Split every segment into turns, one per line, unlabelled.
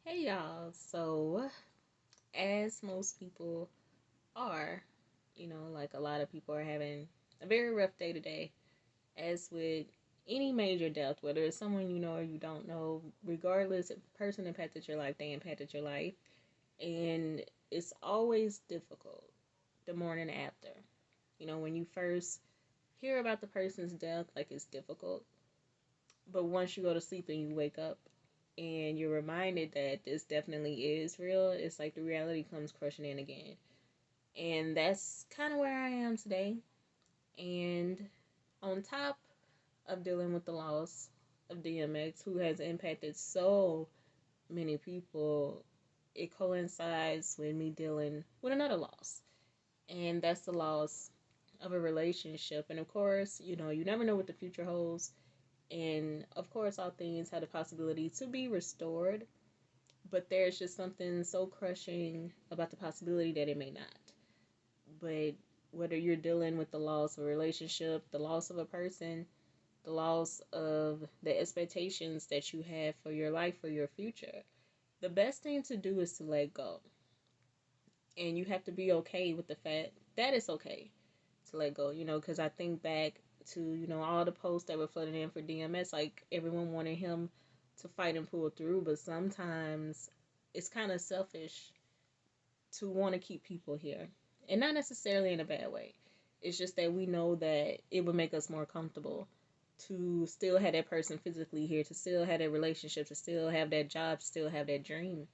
Hey y'all. So, as most people are, like a lot of people are having a very rough day today, as with any major death, whether it's someone you know or you don't know, regardless if the person impacted your life, they impacted your life. And it's always difficult the morning after. When you first hear about the person's death, like it's difficult. But once you go to sleep and you wake up, and you're reminded that this definitely is real, it's like the reality comes crushing in again. And that's kind of where I am today. And on top of dealing with the loss of DMX, who has impacted so many people, it coincides with me dealing with another loss. And that's the loss of a relationship. And of course, you never know what the future holds. And of course, all things have the possibility to be restored, but there's just something so crushing about the possibility that it may not. But whether you're dealing with the loss of a relationship, the loss of a person, the loss of the expectations that you have for your life, for your future, the best thing to do is to let go. And you have to be okay with the fact that it's okay to let go, because I think back to, all the posts that were flooding in for DMS, like everyone wanted him to fight and pull through, but sometimes it's kind of selfish to want to keep people here. And not necessarily in a bad way. It's just that we know that it would make us more comfortable to still have that person physically here, to still have that relationship, to still have that job, to still have that dream.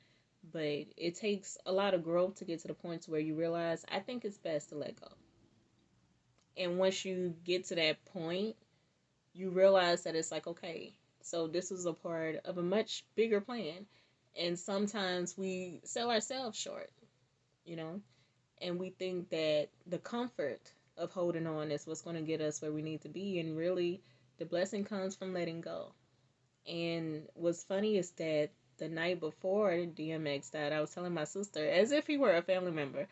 But it takes a lot of growth to get to the point where you realize, I think it's best to let go. And once you get to that point, you realize that it's like, okay, so this was a part of a much bigger plan. And sometimes we sell ourselves short, you know? And we think that the comfort of holding on is what's going to get us where we need to be. And really, the blessing comes from letting go. And what's funny is that the night before DMX died, I was telling my sister, as if he were a family member,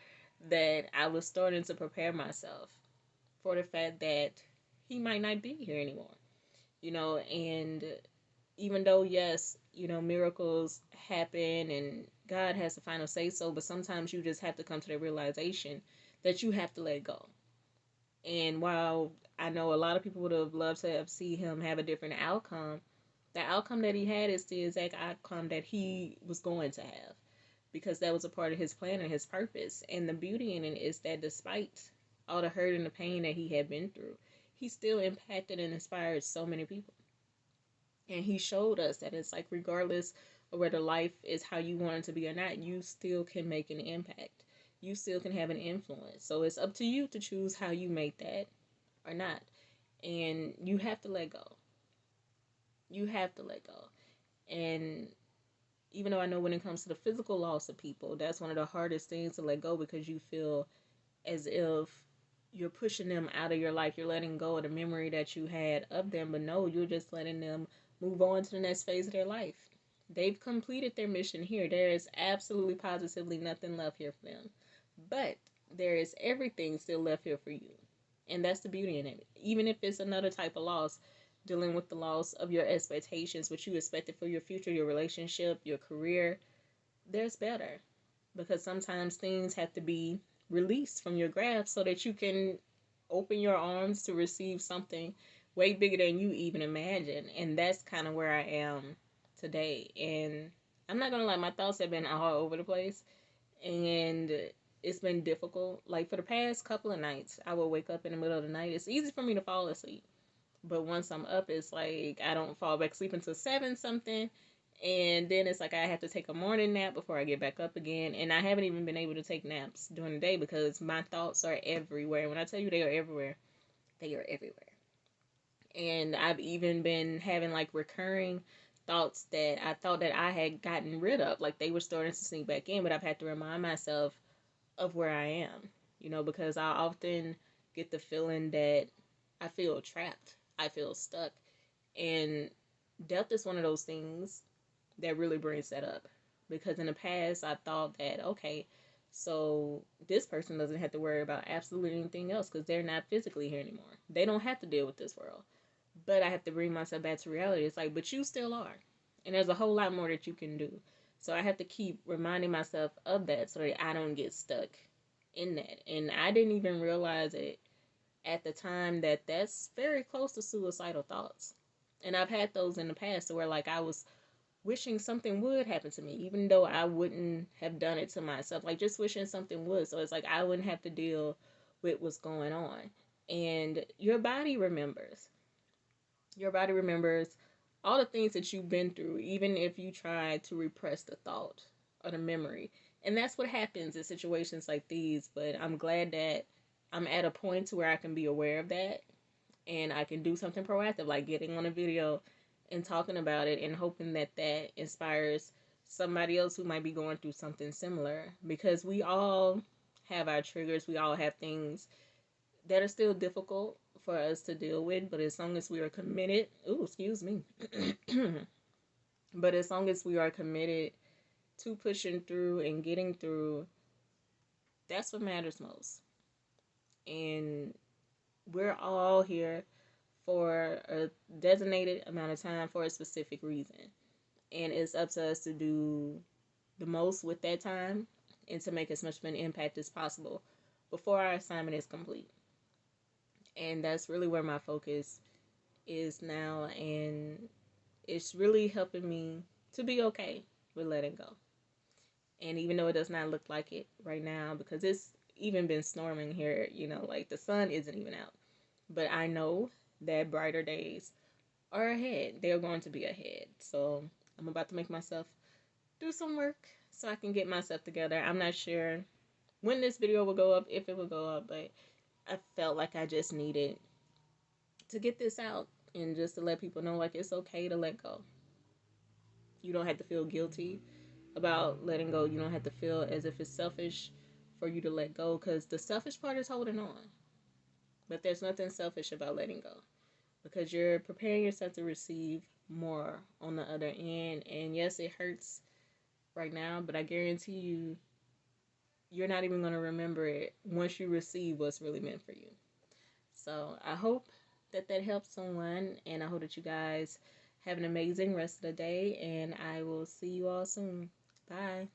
that I was starting to prepare myself for the fact that he might not be here anymore. And even though, yes, miracles happen and God has the final say so, but sometimes you just have to come to the realization that you have to let go. And while I know a lot of people would have loved to have seen him have a different outcome, the outcome that he had is the exact outcome that he was going to have, because that was a part of his plan and his purpose. And the beauty in it is that despite all the hurt and the pain that he had been through, he still impacted and inspired so many people. And he showed us that it's like, regardless of whether life is how you want it to be or not, you still can make an impact. You still can have an influence. So it's up to you to choose how you make that or not. And you have to let go. You have to let go. And even though I know when it comes to the physical loss of people, that's one of the hardest things to let go, because you feel as if you're pushing them out of your life. You're letting go of the memory that you had of them, but no, you're just letting them move on to the next phase of their life. They've completed their mission here. There is absolutely positively nothing left here for them. But there is everything still left here for you. And that's the beauty in it. Even if it's another type of loss, dealing with the loss of your expectations, what you expected for your future, your relationship, your career, there's better. Because sometimes things have to be released from your grasp so that you can open your arms to receive something way bigger than you even imagine. And that's kind of where I am today. And I'm not going to lie, my thoughts have been all over the place. And it's been difficult. Like for the past couple of nights, I will wake up in the middle of the night. It's easy for me to fall asleep. But once I'm up, it's like I don't fall back asleep until 7 something. And then it's like I have to take a morning nap before I get back up again. And I haven't even been able to take naps during the day because my thoughts are everywhere. When I tell you they are everywhere, they are everywhere. And I've even been having like recurring thoughts that I thought that I had gotten rid of. Like they were starting to sneak back in, but I've had to remind myself of where I am, because I often get the feeling that I feel trapped. I feel stuck. And death is one of those things that really brings that up. Because in the past, I thought that, okay, so this person doesn't have to worry about absolutely anything else because they're not physically here anymore. They don't have to deal with this world. But I have to bring myself back to reality. It's like, but you still are. And there's a whole lot more that you can do. So I have to keep reminding myself of that so that I don't get stuck in that. And I didn't even realize it at the time that that's very close to suicidal thoughts. And I've had those in the past where like I was wishing something would happen to me, even though I wouldn't have done it to myself. Like just wishing something would. So it's like I wouldn't have to deal with what's going on. And your body remembers. Your body remembers all the things that you've been through, even if you try to repress the thought or the memory. And that's what happens in situations like these. But I'm glad that I'm at a point to where I can be aware of that and I can do something proactive, like getting on a video and talking about it and hoping that that inspires somebody else who might be going through something similar. Because we all have our triggers, we all have things that are still difficult for us to deal with, but as long as we are committed, ooh, excuse me, but as long as we are committed to pushing through and getting through, that's what matters most. And we're all here for a designated amount of time for a specific reason. And it's up to us to do the most with that time and to make as much of an impact as possible before our assignment is complete. And that's really where my focus is now. And it's really helping me to be okay with letting go. And even though it does not look like it right now, because it's even been storming here, like the sun isn't even out. But I know that brighter days are ahead. They're going to be ahead. So I'm about to make myself do some work so I can get myself together. I'm not sure when this video will go up, if it will go up, but I felt like I just needed to get this out and just to let people know like it's okay to let go. You don't have to feel guilty about letting go. You don't have to feel as if it's selfish for you to let go, because the selfish part is holding on. But there's nothing selfish about letting go, because you're preparing yourself to receive more on the other end. And yes, it hurts right now, but I guarantee you, you're not even going to remember it once you receive what's really meant for you. So I hope that that helps someone, and I hope that you guys have an amazing rest of the day, and I will see you all soon. Bye.